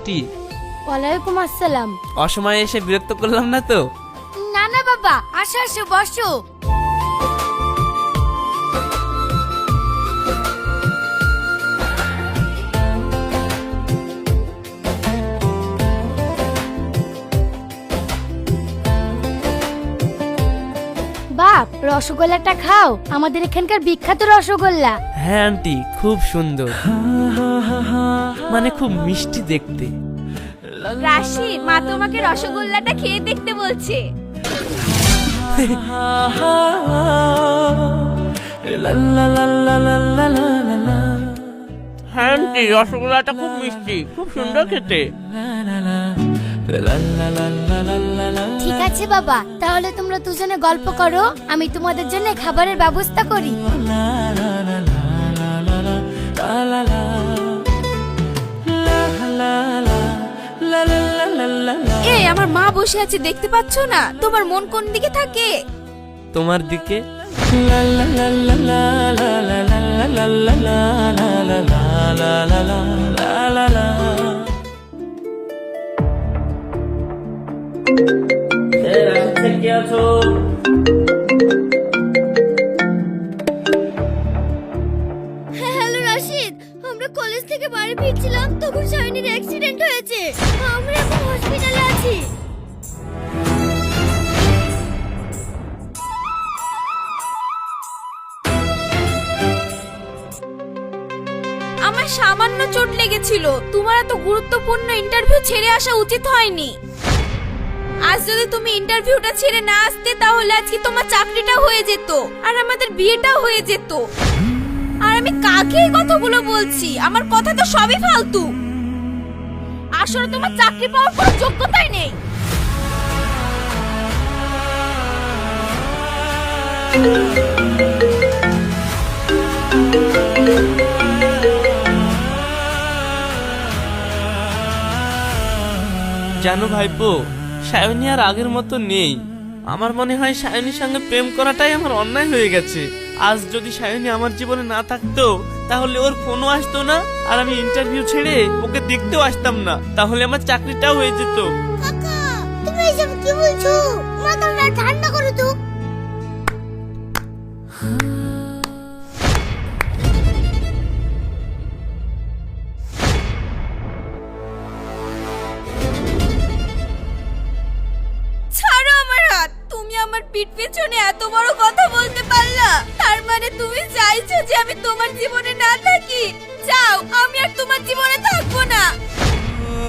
Aunty. ওয়ালাইকুম আসসালাম। অসময়ে এসে বিরক্ত করলাম না তো? না না বাবা, আসো আসো বসো। বাপ, রসগোল্লাটা খাও, আমাদের এখানকার বিখ্যাত রসগোল্লা। হ্যাঁ আন্টি, খুব সুন্দর, মানে খুব মিষ্টি দেখতে। রাশিদ, মা তোমাকে রসগোল্লাটা খেয়ে দেখতে বলছে। হ্যাঁ আন্টি, রসগোল্লাটা খুব মিষ্টি, খুব সুন্দর খেতে। ঠিক আছে বাবা, তাহলে তোমরা দুজনে গল্প করো, আমি তোমাদের জন্য খাবারের ব্যবস্থা করি। এই, আমার মা বসে আছে দেখতে পাচ্ছ না? তোমার মন কোন দিকে থাকে? তোমার দিকে। হ্যালো রাশিদ, আমরা কলেজ থেকে বাড়ি ফিরছিলাম, তখন শাইনির অ্যাক্সিডেন্ট হয়েছে। আমরা এখন হসপিটালে আছি। আমার সামান্য চোট লেগেছিল, তোমার এত গুরুত্বপূর্ণ ইন্টারভিউ ছেড়ে আসা উচিত হয়নি। আজ যদি তুমি ইন্টারভিউটা ছেড়ে না আসতে, তাহলে আজকে তোমার চাকরিটা হয়ে যেত আর আমাদের বিয়েটাও হয়ে যেত। আর আমি কাকে এই কথাগুলো বলছি? আমার কথা তো সবই ফালতু। আসলে তোমার চাকরি পাওয়ার কোনো যোগ্যতাই নেই। জানো ভাইপো, সায়নী আর আগের মতো নেই। আমার মনে হয় সায়নীর সঙ্গে প্রেম করাটাই আমার অন্যায় হয়ে গেছে। আজ যদি সায়নী আমার জীবনে না থাকতো, তাহলে ওর ফোনও আসতো না, আর আমি ইন্টারভিউ ছেড়ে ওকে দেখতেও আসতাম না। তাহলে আমার চাকরিটাও হয়ে যেত। কাকা, তুমি এসব কি বলছো? মাথাটা ঠান্ডা করো তো। ছাড়ো আমার হাত। তুমি আমার পিঠ পেছনে এত বড় কথা বলতে পারলা? তার মানে তুমি চাইছো যে আমি তোমার জীবনে না থাকি? যাও, আমি আর তোমার জীবনে থাকবো না।